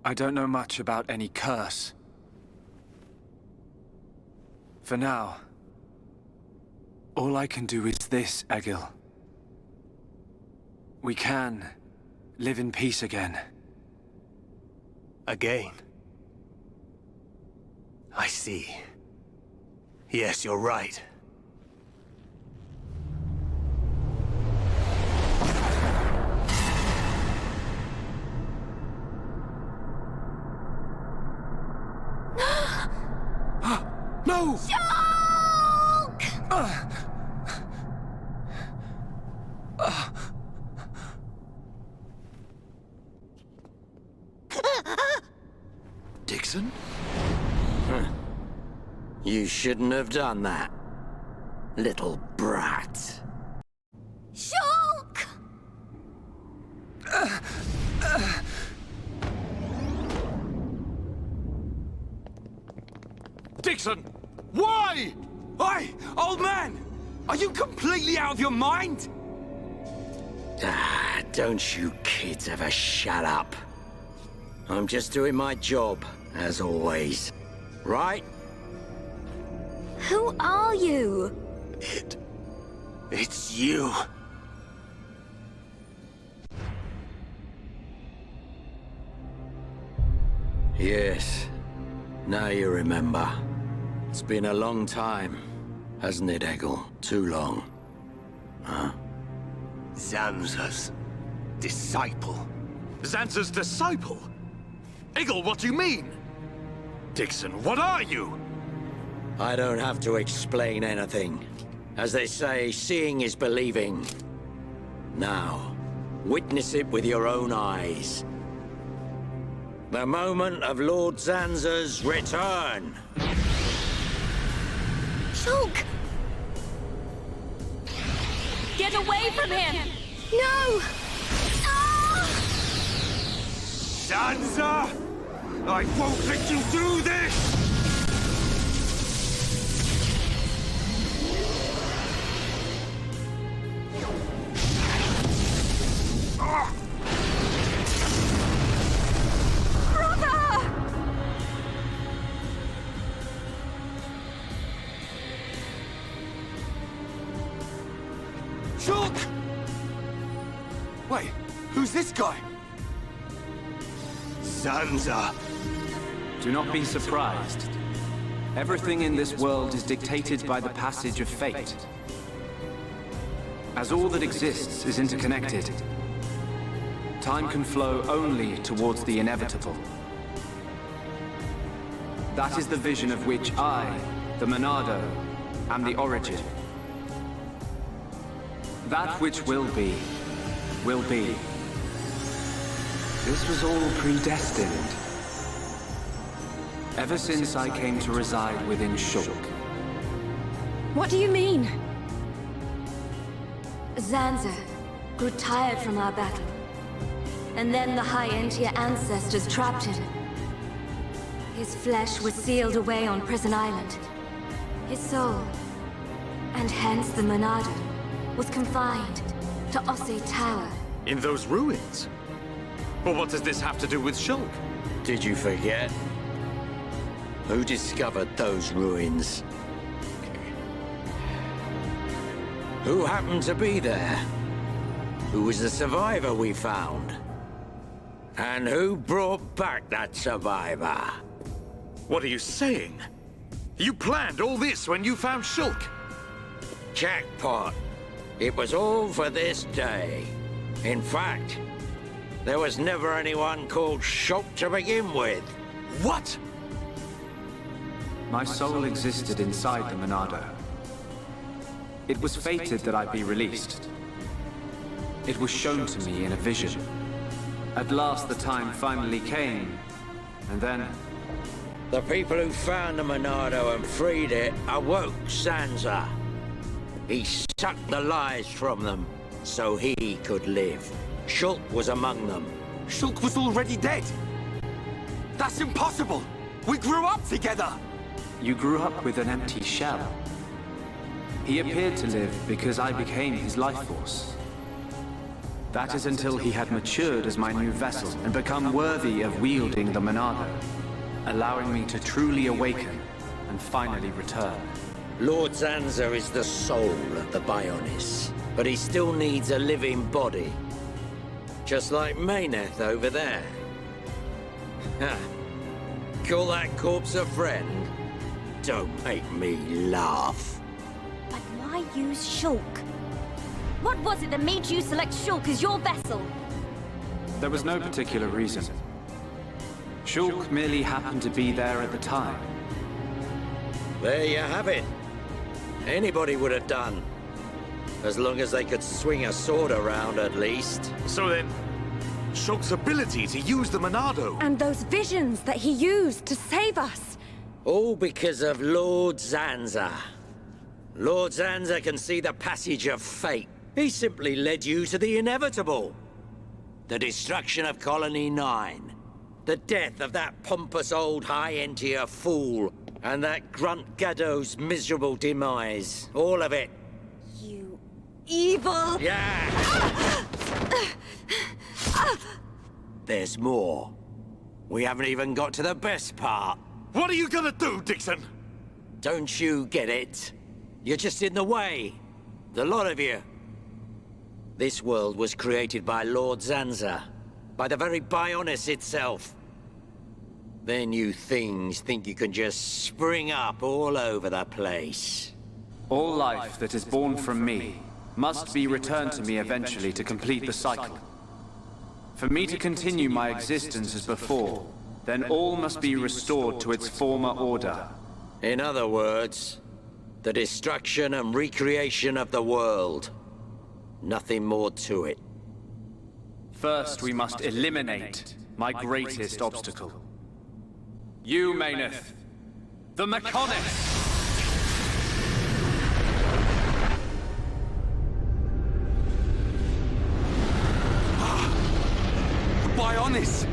I don't know much about any curse. For now, all I can do is this, Egil. We can live in peace again. Again? I see. Yes, you're right. No! Shulk! Dixon? You shouldn't have done that, little brat. Shulk! Dixon! Why? Hey, old man! Are you completely out of your mind? Don't you kids ever shut up. I'm just doing my job, as always. Right? Who are you? It's you. Yes. Now you remember. It's been a long time, hasn't it, Egil? Too long. Huh? Zanza's disciple. Zanza's disciple? Egil, what do you mean? Dixon, what are you? I don't have to explain anything. As they say, seeing is believing. Now, witness it with your own eyes. The moment of Lord Zanza's return. Shulk! Get away from him! No! Ah! Zanza! I won't let you do this! Shulk! Wait, who's this guy? Zanza! Do not be surprised. Everything in this world is dictated by the passage of fate. As all that exists is interconnected, time can flow only towards the inevitable. That is the vision of which I, the Monado, am the origin. That which will be, will be. This was all predestined. Ever since I came to reside within Shulk. What do you mean? Zanza grew tired from our battle. And then the High Entier ancestors trapped him. His flesh was sealed away on Prison Island. His soul, and hence the Monado, was confined to Osse Tower. In those ruins? But what does this have to do with Shulk? Did you forget? Who discovered those ruins? Who happened to be there? Who was the survivor we found? And who brought back that survivor? What are you saying? You planned all this when you found Shulk? Jackpot. It was all for this day. In fact, there was never anyone called Shulk to begin with. What? My soul existed inside the Monado. It was fated that I be released. It was shown to me in a vision. At last the time finally came, and then... The people who found the Monado and freed it awoke Zanza. He sucked the lives from them, so he could live. Shulk was among them. Shulk was already dead! That's impossible! We grew up together! You grew up with an empty shell. He appeared to live because I became his life force. That is until he had matured as my new vessel and become worthy of wielding the Monado, allowing me to truly awaken and finally return. Lord Zanza is the soul of the Bionis, but he still needs a living body. Just like Mayneth over there. Ha! Call that corpse a friend? Don't make me laugh. But why use Shulk? What was it that made you select Shulk as your vessel? There was no particular reason. Shulk merely happened to be there at the time. There you have it. Anybody would have done. As long as they could swing a sword around, at least. So then, Shulk's ability to use the Monado. And those visions that he used to save us. All because of Lord Zanza. Lord Zanza can see the passage of fate. He simply led you to the inevitable. The destruction of Colony 9. The death of that pompous old high-entier fool. And that Grunt Gaddo's miserable demise. All of it. You evil... Yeah! There's more. We haven't even got to the best part. What are you gonna do, Dixon? Don't you get it? You're just in the way. The lot of you. This world was created by Lord Zanza. By the very Bionis itself. Then you things think you can just spring up all over the place. All life that is born from me must be returned to me eventually to complete the cycle. For me to continue my existence as before, then all must be restored to its former order. In other words, the destruction and recreation of the world. Nothing more to it. First, we must eliminate my greatest obstacle. You, Mayneth. The Mechonis! Bionis!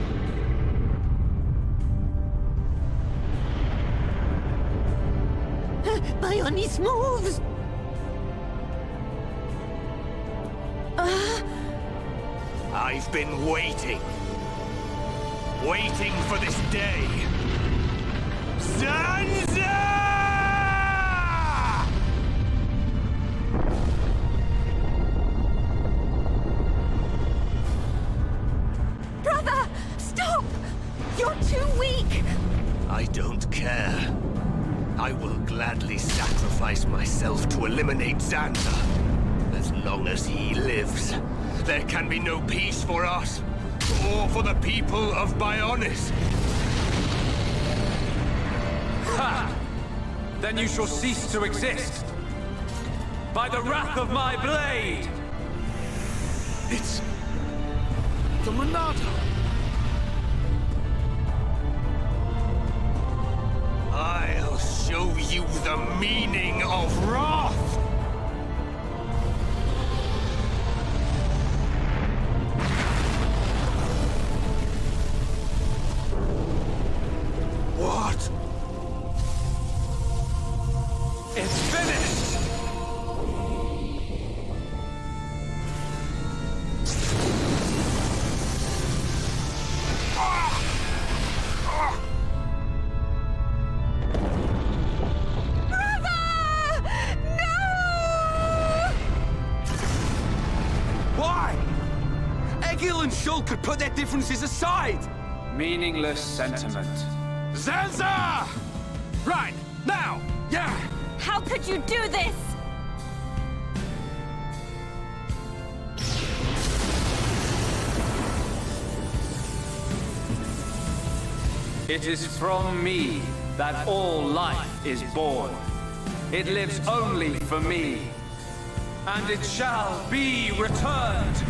Bionis moves! I've been waiting. Waiting for this day. Zanza! Brother! Stop! You're too weak! I don't care. I will gladly sacrifice myself to eliminate Zanza. As long as he lives, there can be no peace for us, or for the people of Bionis. Ha! Then you shall cease to exist. By the wrath of my blade! It's... the Monado. I'll show you the meaning of wrath! What? It's finished! Why? Egil and Shulk could put their differences aside! Meaningless sentiment. Zanza! Right, now! Yeah! How could you do this? It is from me that all life is born. It lives only for me. And it shall be returned.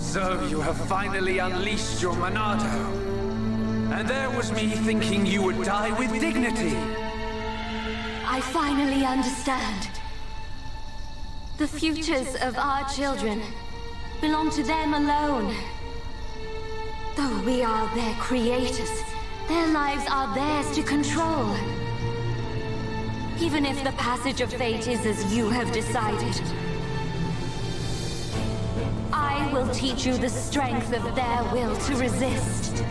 So you have finally unleashed your Monado. And there was me thinking you would die with dignity. I finally understand. The futures of our children belong to them alone. Though we are their creators, their lives are theirs to control. Even if the passage of fate is as you have decided, I will teach you the strength of their will to resist.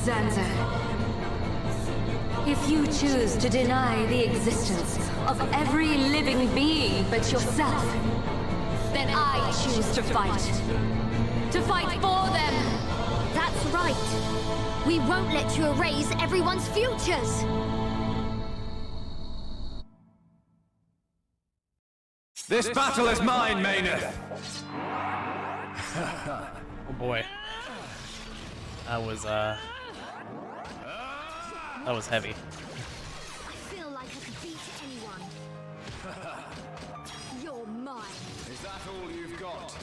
Zanza, if you choose to deny the existence of every living being but yourself, then I choose to fight. To fight for them! That's right. We won't let you erase everyone's futures. This battle is mine, Maynard. Oh boy. That was heavy. I feel like I could beat anyone. You're mine. Is that all you've got?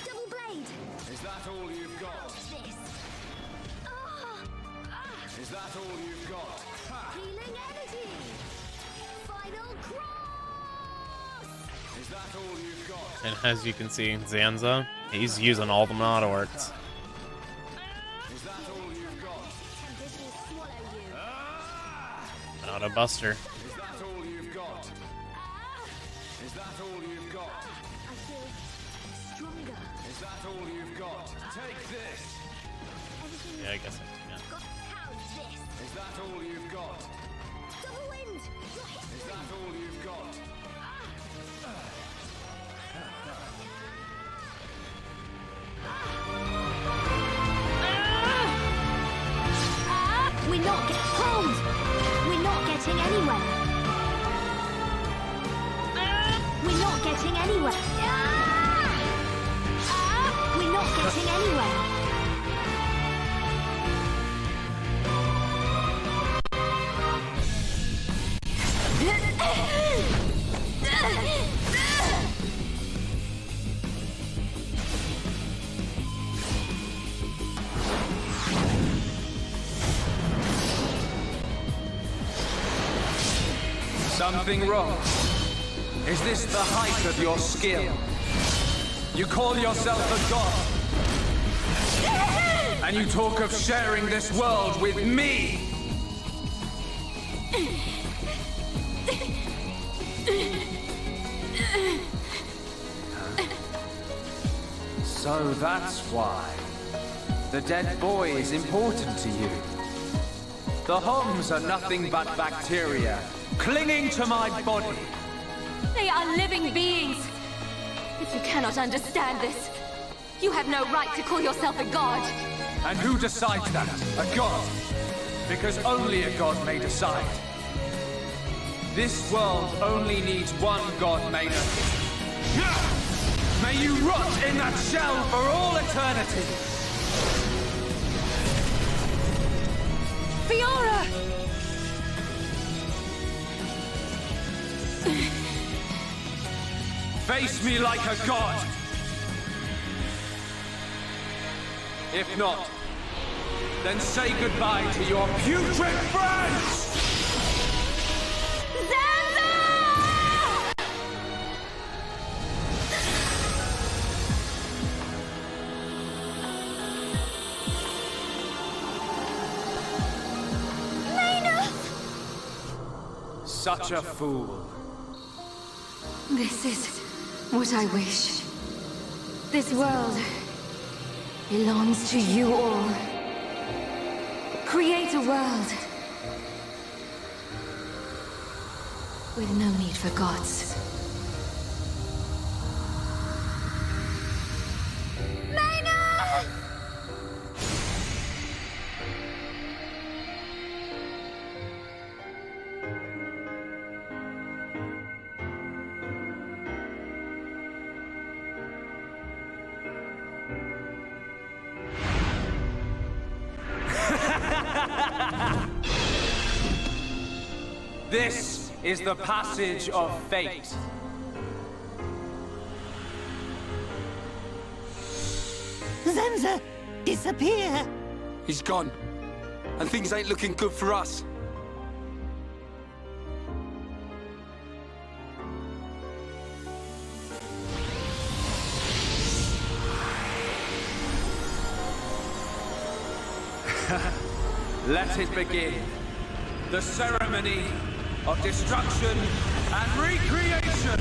Double blade. Is that all you've got? This. Is that all you've got? Healing energy. Final cross. Is that all you've got? And as you can see, Zanza, he's using all the Monado arts. Is that all you've got? Tempest will swallow you. Monado Buster. Is that all you've got? Is that all you've got? I feel stronger. Is that all you've got? Take this! Everything Yeah, I guess. Yeah. got pounds this. Is that all you've got? Double wind. You're hitting Is me. that all you've got? We're not getting hold. We're not getting anywhere. We're not getting anywhere. We're not getting anywhere. Something wrong. Is this the height of your skill? You call yourself a god. And you talk of sharing this world with me. So that's why. The dead boy is important to you. The Homs are nothing but bacteria clinging to my body. They are living beings. If you cannot understand this, you have no right to call yourself a god. And who decides that? A god? Because only a god may decide. This world only needs one god, Maynard. May you rot in that shell for all eternity! Fiora! Face me like a god! If not, then say goodbye to your putrid friends! Such a fool. This is what I wish. This world belongs to you all. Create a world with no need for gods. This is the passage of fate. Zanza, disappear! He's gone. And things ain't looking good for us. Let it begin. The ceremony of destruction and recreation.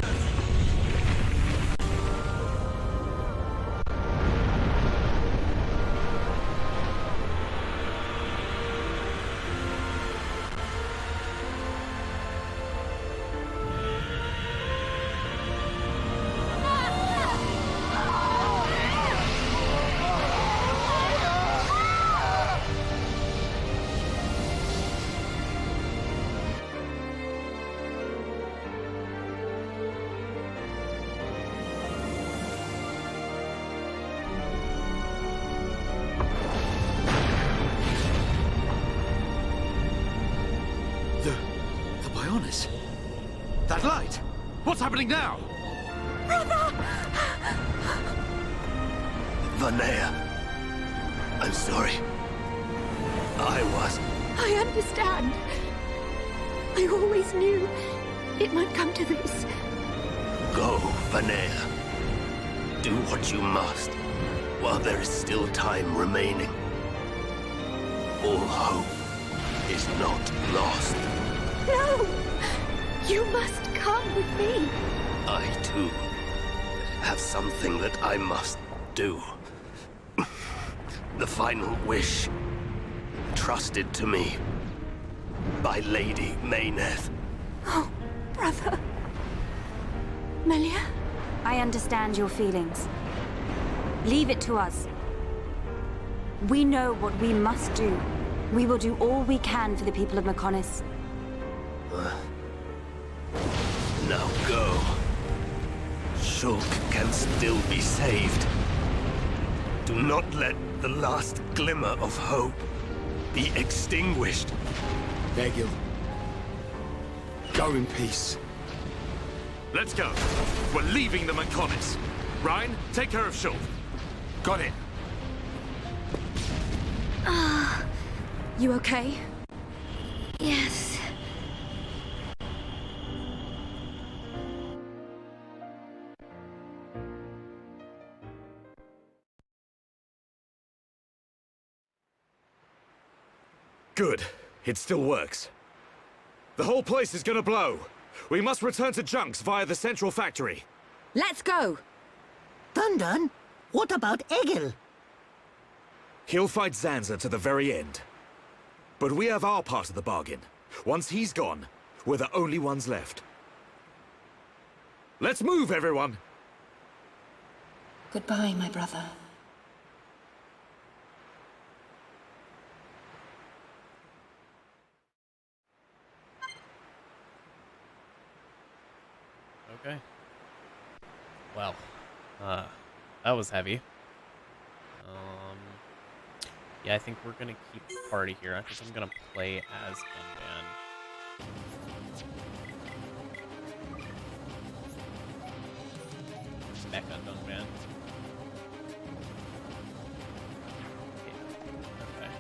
The Bionis. That light! What's happening now? Vanea. I'm sorry. I understand. I always knew it might come to this. Go, Vanea. Do what you must, while there is still time remaining. All hope is not lost. No! You must come with me. I, too, have something that I must do. The final wish, trusted to me by Lady Mayneth. Oh, brother. Melia? I understand your feelings. Leave it to us. We know what we must do. We will do all we can for the people of Mechonis. Now go. Shulk can still be saved. Do not let the last glimmer of hope be extinguished. Egil. Go in peace. Let's go. We're leaving the Mechonis. Ryan, take care of Shulk. Got it. You okay? Yes. Good. It still works. The whole place is gonna blow. We must return to Junks via the central factory. Let's go! Dun-Dun, what about Egil? He'll fight Zanza to the very end. But we have our part of the bargain. Once he's gone, we're the only ones left. Let's move, everyone! Goodbye, my brother. Okay. Well, that was heavy. Yeah, I think we're gonna keep the party here. I think I'm gonna play as Gunban. Mecha Gunban. Okay.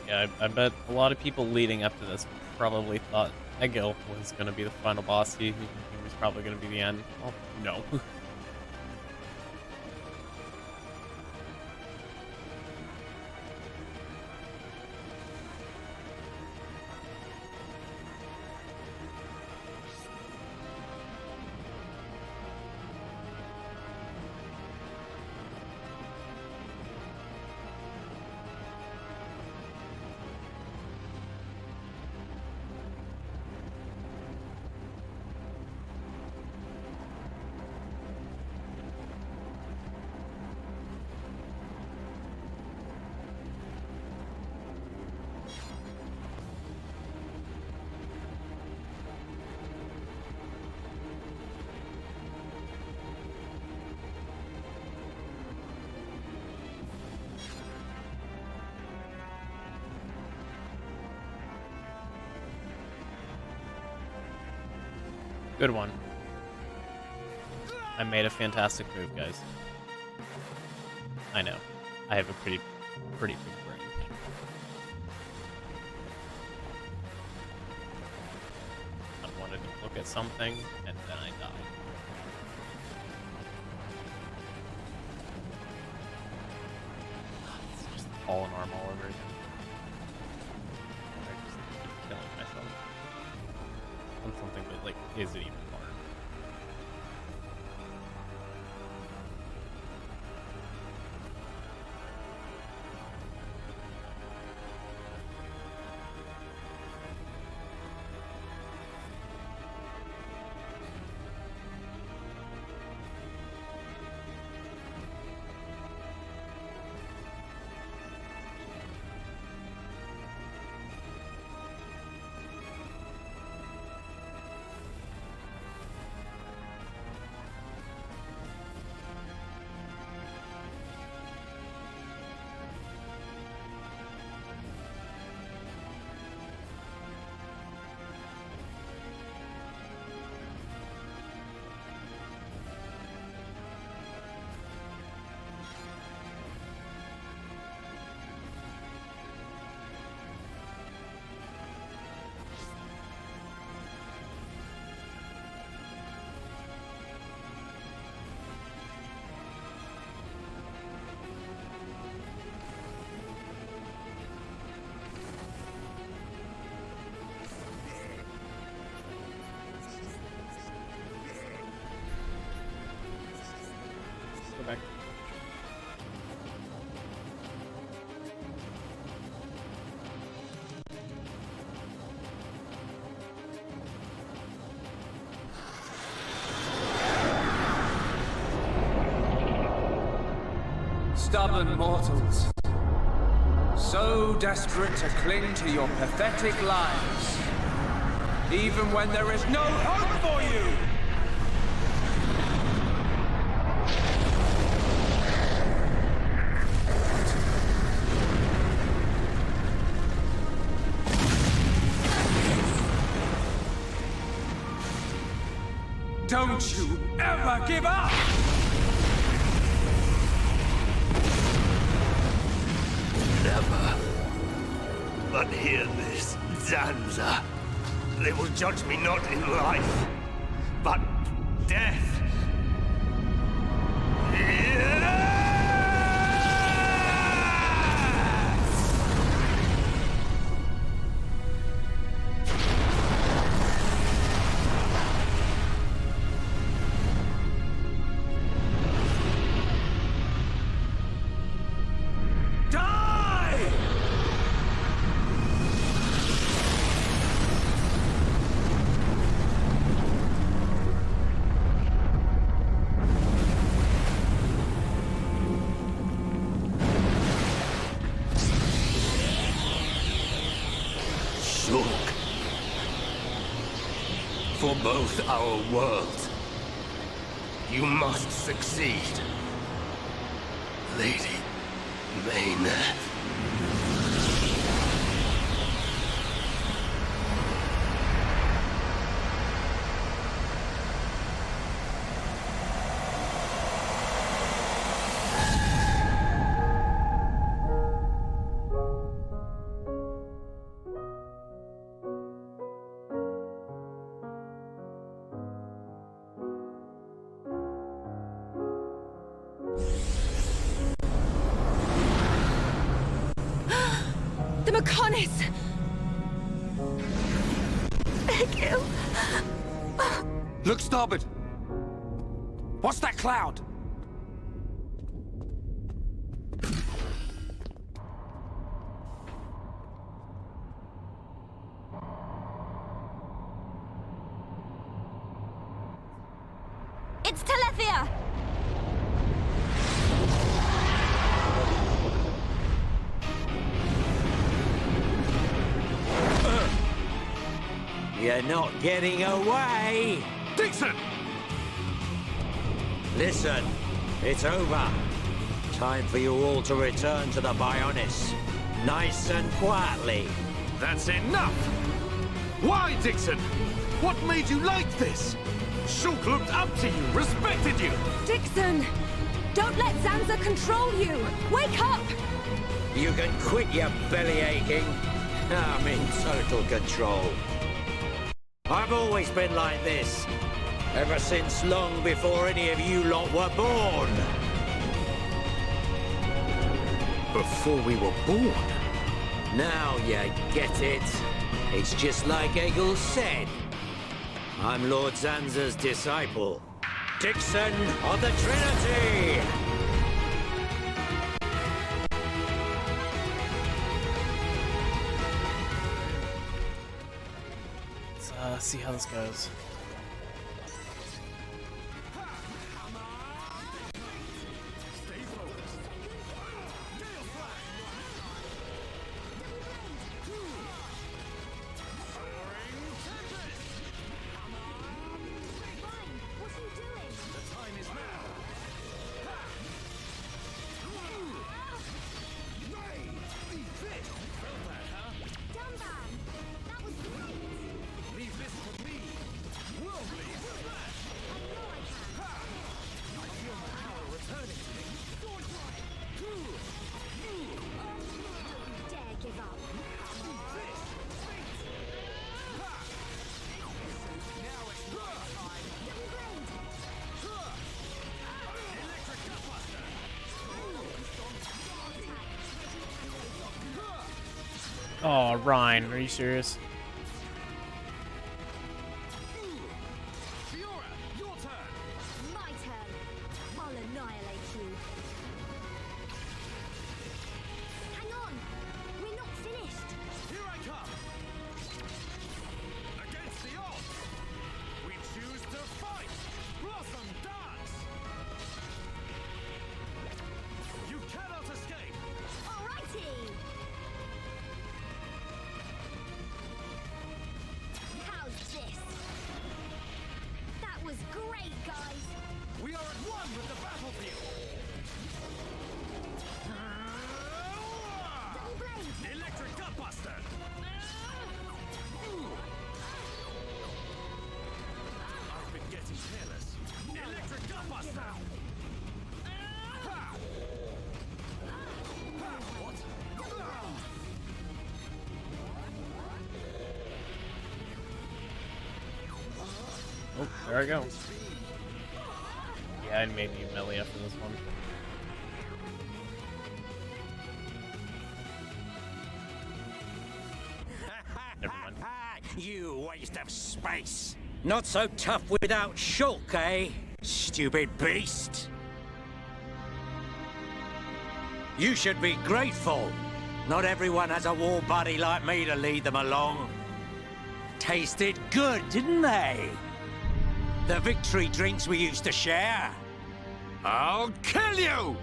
Yeah, I bet a lot of people leading up to this probably thought Egil was going to be the final boss. He was probably going to be the end. Well, no. Good one. I made a fantastic move, guys. I know. I have a pretty big brain. I wanted to look at something, and then I died. It's just fallen arm all over again. I just keep killing myself on something that, like, isn't even hard. Go back. Stubborn mortals, so desperate to cling to your pathetic lives, even when there is no hope for you! Don't you ever give up! Never. But hear this, Zanza. They will judge me not in life, but death. For both our worlds, you must succeed, Lady Maynard. The Mechonis! Egil! Look starboard! What's that cloud? It's Telethia! You're not getting away! Dixon! Listen, it's over. Time for you all to return to the Bionis. Nice and quietly. That's enough! Why, Dixon? What made you like this? Shulk looked up to you, respected you! Dixon! Don't let Zanza control you! Wake up! You can quit your belly aching. I'm in total control. I've always been like this. Ever since long before any of you lot were born. Before we were born? Now you get it. It's just like Egil said. I'm Lord Zanza's disciple. Dixon of the Trinity! Let's see how this goes. Oh, Ryan, are you serious? My turn. I'll annihilate you. Hang on. We're not finished. Here I come! Against the odds! We choose to fight! Blossom dance! You cannot escape! Alrighty. How's this? That was great, guys. We are at one with the battlefield! Double blade. Electric Gutbuster! I've been getting careless. Electric Gutbuster! What? Oh, there I go. Yeah, I may need Melia for this one. Never mind. You waste of space. Not so tough without Shulk, eh? Stupid beast. You should be grateful. Not everyone has a war buddy like me to lead them along. Tasted good, didn't they? The victory drinks we used to share. I'll kill you!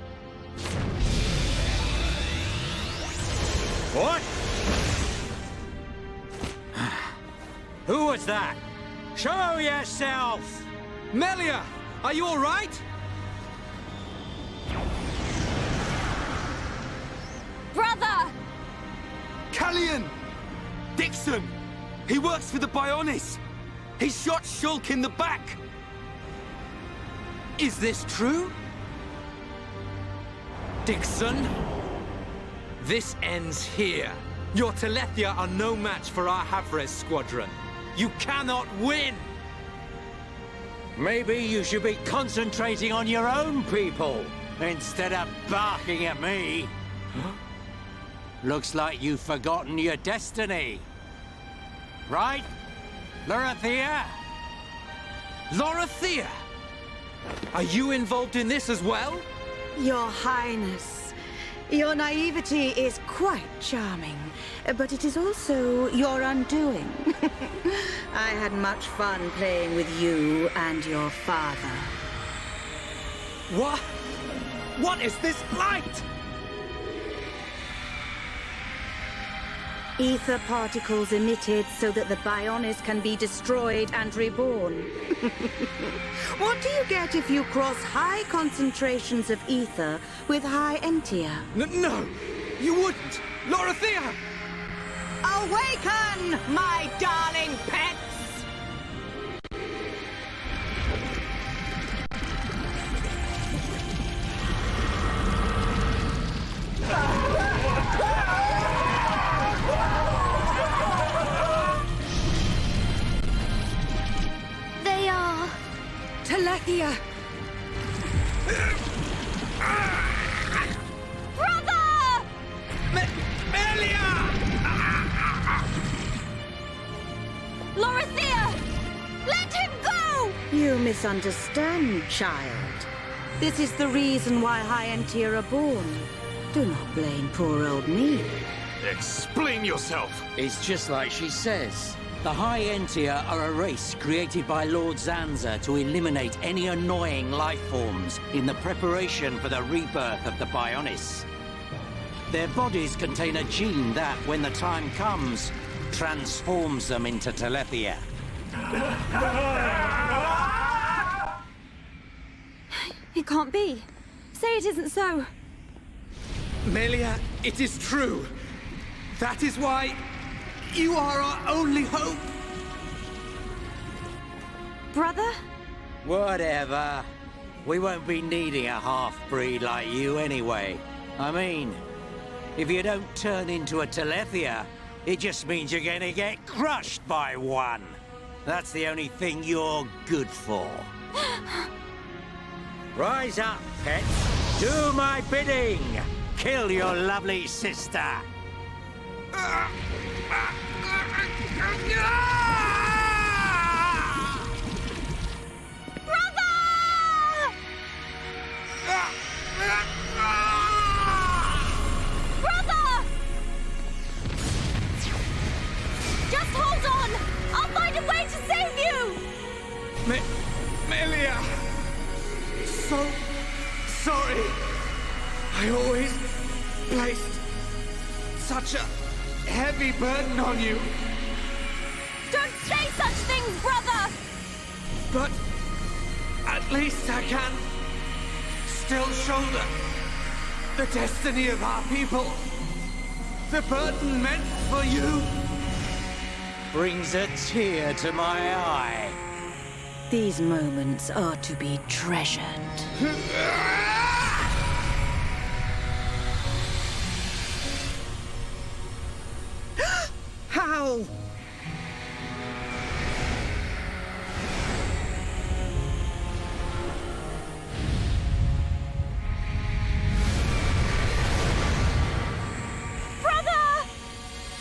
What? Who was that? Show yourself! Melia, are you all right? Brother! Callian! Dixon! He works for the Bionis! He shot Shulk in the back! Is this true? Dixon? This ends here. Your Telethia are no match for our Havres squadron. You cannot win! Maybe you should be concentrating on your own people instead of barking at me. Looks like you've forgotten your destiny. Right, Lorithia? Lorithia! Are you involved in this as well? Your Highness, your naivety is quite charming, but it is also your undoing. I had much fun playing with you and your father. What? What is this light? Ether particles emitted so that the Bionis can be destroyed and reborn. What do you get if you cross high concentrations of ether with high entia? No! You wouldn't! Lorithia! Awaken, my darling pets! misunderstand, child. This is the reason why High Entier are born. Do not blame poor old me. Explain yourself! It's just like she says. The High Entier are a race created by Lord Zanza to eliminate any annoying life forms in the preparation for the rebirth of the Bionis. Their bodies contain a gene that, when the time comes, transforms them into Telethia. It can't be. Say it isn't so. Melia, it is true. That is why you are our only hope. Brother? Whatever. We won't be needing a half-breed like you anyway. I mean, if you don't turn into a Telethia, it just means you're gonna get crushed by one. That's the only thing you're good for. Rise up, pets. Do my bidding. Kill your lovely sister. Brother! Just hold on! I'll find a way to save you! Melia! So sorry. I always placed such a heavy burden on you. Don't say such things, brother! But at least I can still shoulder the destiny of our people. The burden meant for you Brings a tear to my eye. These moments are to be treasured. How?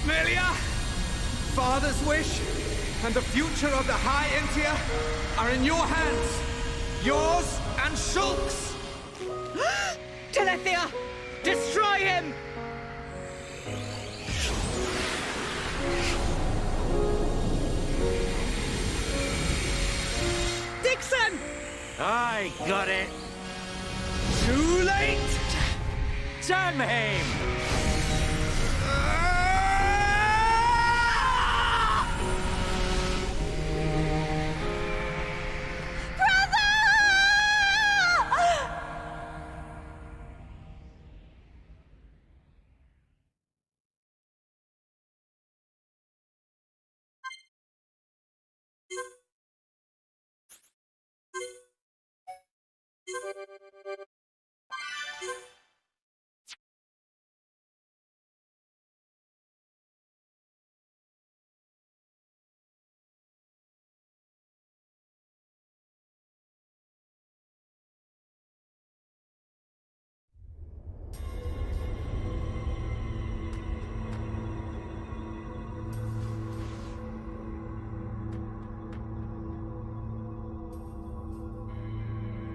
Melia! Father's wish and the future of the High Entier are in your hands. Yours and Shulk's. Telethia! Destroy him! Dixon! I got it. Too late! Damn him!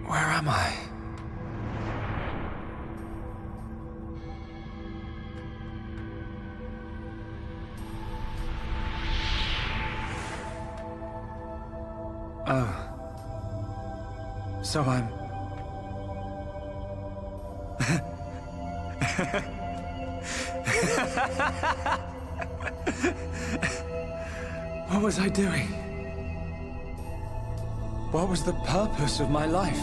Where am I? Oh. So I'm... What was I doing? What was the purpose of my life?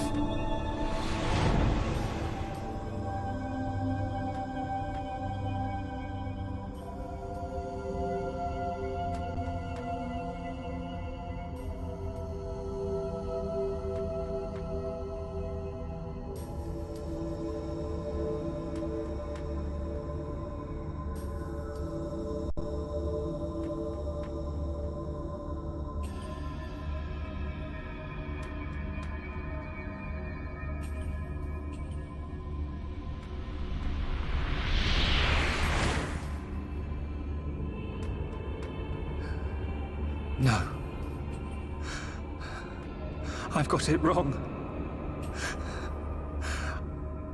No. I've got it wrong.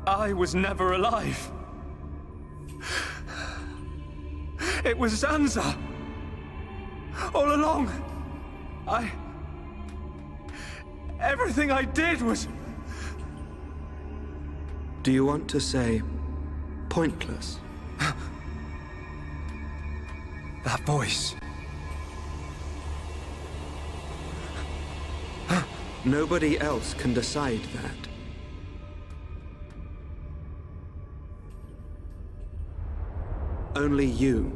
I was never alive. It was Zanza. All along. Everything I did was... Do you want to say pointless? That voice. Nobody else can decide that. Only you.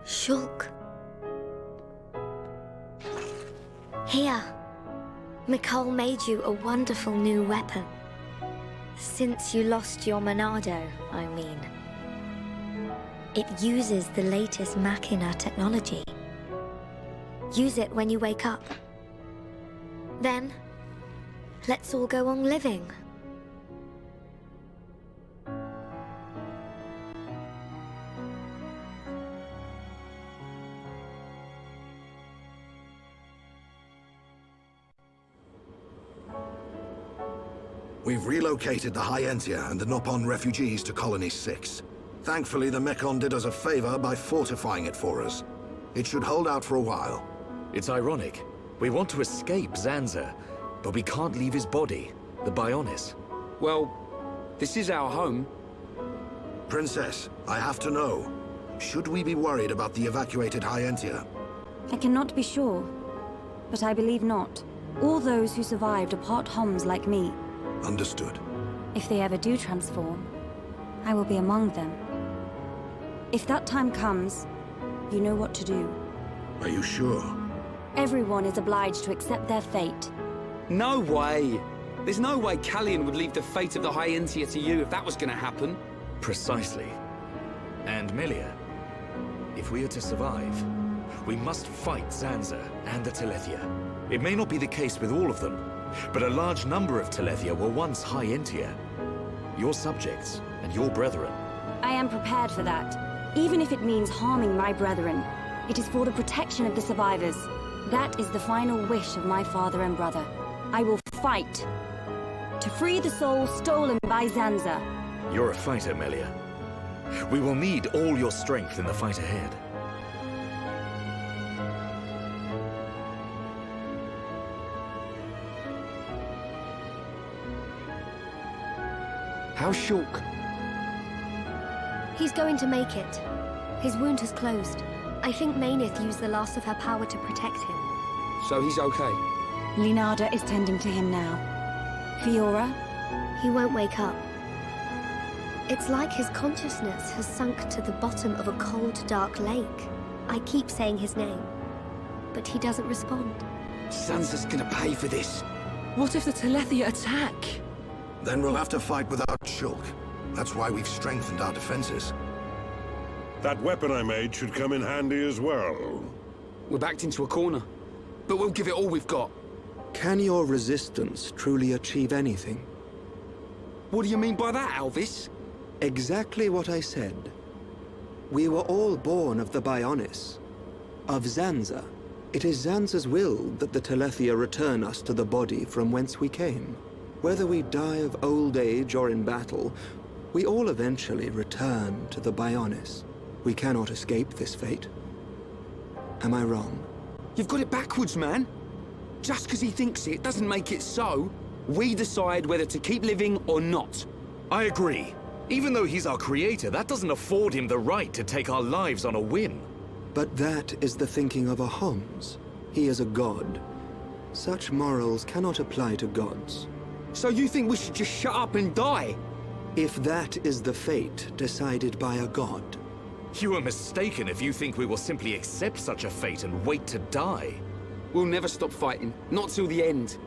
Shulk. Here. Mikol made you a wonderful new weapon. Since you lost your Monado, I mean. It uses the latest Machina technology. Use it when you wake up. Then, let's all go on living. We've relocated the Hyentia and the Nopon refugees to Colony 6. Thankfully, the Mechon did us a favor by fortifying it for us. It should hold out for a while. It's ironic. We want to escape Zanza, but we can't leave his body, the Bionis. Well, this is our home. Princess, I have to know. Should we be worried about the evacuated Hyentia? I cannot be sure, but I believe not. All those who survived are part Homs like me. Understood. If they ever do transform, I will be among them. If that time comes, you know what to do. Are you sure? Everyone is obliged to accept their fate. No way! There's no way Callian would leave the fate of the Hyentia to you if that was gonna happen. Precisely. And Melia, if we are to survive, we must fight Zanza and the Telethia. It may not be the case with all of them, but a large number of Telethia were once Hyentia. Your subjects and your brethren. I am prepared for that. Even if it means harming my brethren, it is for the protection of the survivors. That is the final wish of my father and brother. I will fight to free the soul stolen by Zanza. You're a fighter, Melia. We will need all your strength in the fight ahead. How's Shulk? He's going to make it. His wound has closed. I think Mainith used the last of her power to protect him. So he's okay? Linada is tending to him now. Fiora? He won't wake up. It's like his consciousness has sunk to the bottom of a cold, dark lake. I keep saying his name, but he doesn't respond. Zanza's gonna pay for this. What if the Telethia attack? Then we'll have to fight without Shulk. That's why we've strengthened our defenses. That weapon I made should come in handy as well. We're backed into a corner, but we'll give it all we've got. Can your resistance truly achieve anything? What do you mean by that, Alvis? Exactly what I said. We were all born of the Bionis, of Zanza. It is Zanza's will that the Telethia return us to the body from whence we came. Whether we die of old age or in battle, we all eventually return to the Bionis. We cannot escape this fate. Am I wrong? You've got it backwards, man. Just because he thinks it doesn't make it so. We decide whether to keep living or not. I agree. Even though he's our creator, that doesn't afford him the right to take our lives on a whim. But that is the thinking of a Homs. He is a god. Such morals cannot apply to gods. So you think we should just shut up and die? If that is the fate decided by a god. You are mistaken if you think we will simply accept such a fate and wait to die. We'll never stop fighting, not till the end.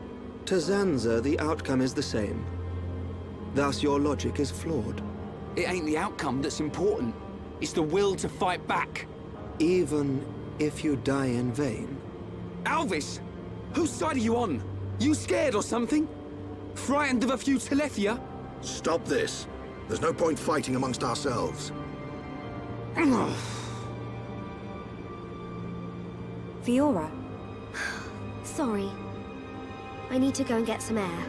To Zanza, the outcome is the same. Thus your logic is flawed. It ain't the outcome that's important. It's the will to fight back. Even if you die in vain? Alvis! Whose side are you on? You scared or something? Frightened of a few Telethia? Stop this. There's no point fighting amongst ourselves. Fiora. Sorry. I need to go and get some air.